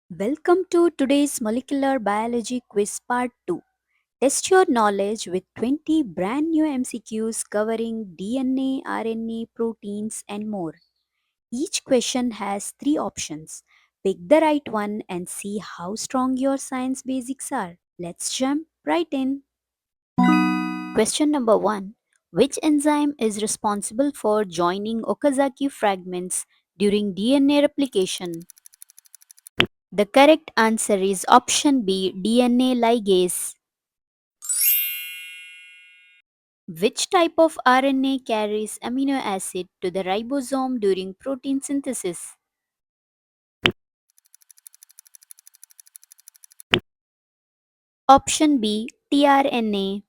Welcome to today's Molecular Biology Quiz Part 2. Test your knowledge with 20 brand new MCQs covering DNA, RNA, proteins, and more. Each question has 3 options. Pick the right one and see how strong your science basics are. Let's jump right in. Question number 1. Which enzyme is responsible for joining Okazaki fragments during DNA replication? The correct answer is option B, DNA ligase. Which type of RNA carries amino acid to the ribosome during protein synthesis? Option B, tRNA.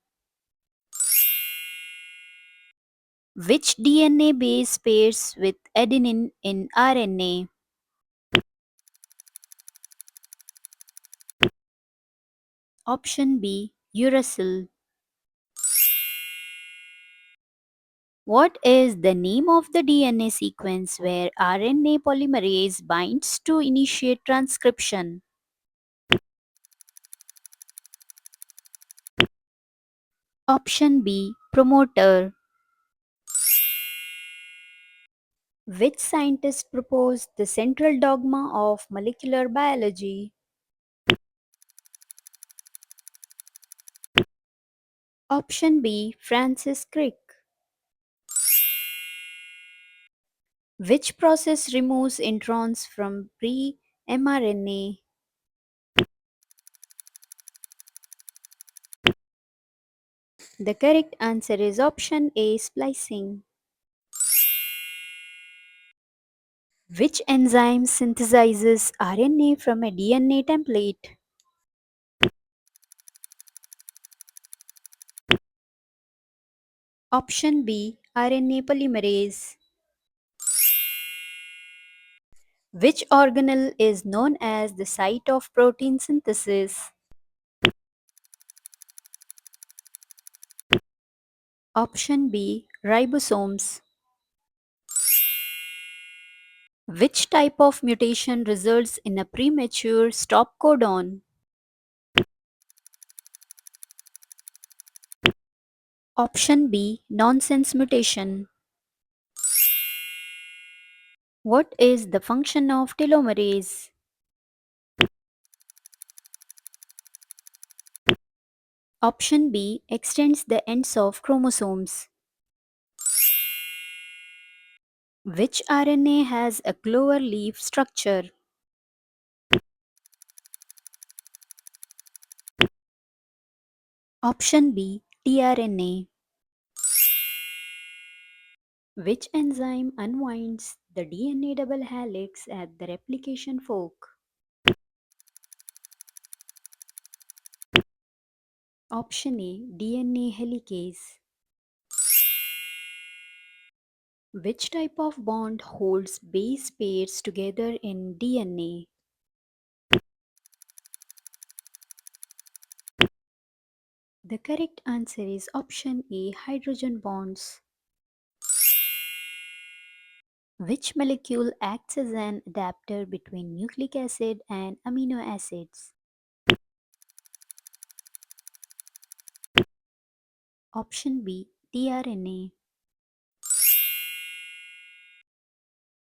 Which DNA base pairs with adenine in RNA? Option B, uracil. What is the name of the DNA sequence where RNA polymerase binds to initiate transcription? Option B, promoter. Which scientist proposed the central dogma of molecular biology? Option B, Francis Crick. Which process removes introns from pre-mRNA? The correct answer is option A, splicing. Which enzyme synthesizes RNA from a DNA template? Option B, RNA polymerase. Which organelle is known as the site of protein synthesis? Option B, ribosomes. Which type of mutation results in a premature stop codon? Option B, nonsense mutation. What is the function of telomerase? Option B, extends the ends of chromosomes. Which RNA has a clover leaf structure? Option B, tRNA. Which enzyme unwinds the DNA double helix at the replication fork? Option A, DNA helicase. Which type of bond holds base pairs together in DNA? The correct answer is option A, hydrogen bonds. Which molecule acts as an adapter between nucleic acid and amino acids? Option B, tRNA.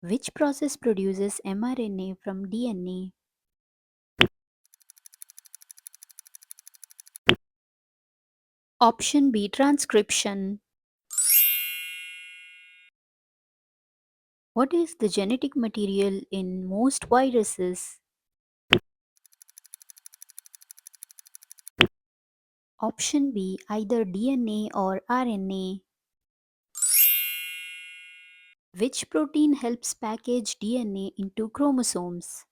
Which process produces mRNA from DNA? Option B, transcription. What is the genetic material in most viruses? Option B, either DNA or RNA. Which protein helps package DNA into chromosomes?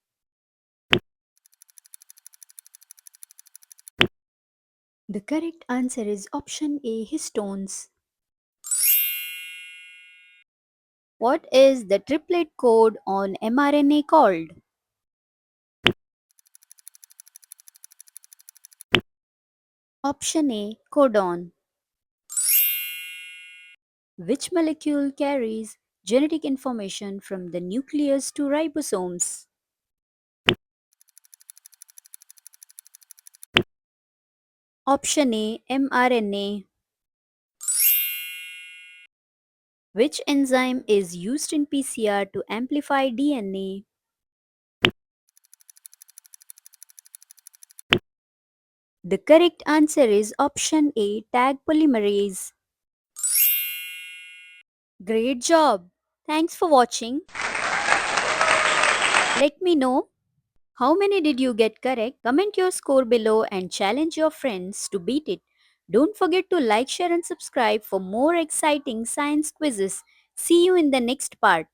The correct answer is option A, histones. What is the triplet code on mRNA called? Option A, codon. Which molecule carries genetic information from the nucleus to ribosomes? Option A, mRNA. Which enzyme is used in PCR to amplify DNA? The correct answer is option A, tag polymerase. Great job! Thanks for watching. Let me know how many did you get correct. Comment your score below and challenge your friends to beat it. Don't forget to like, share and subscribe for more exciting science quizzes. See you in the next part.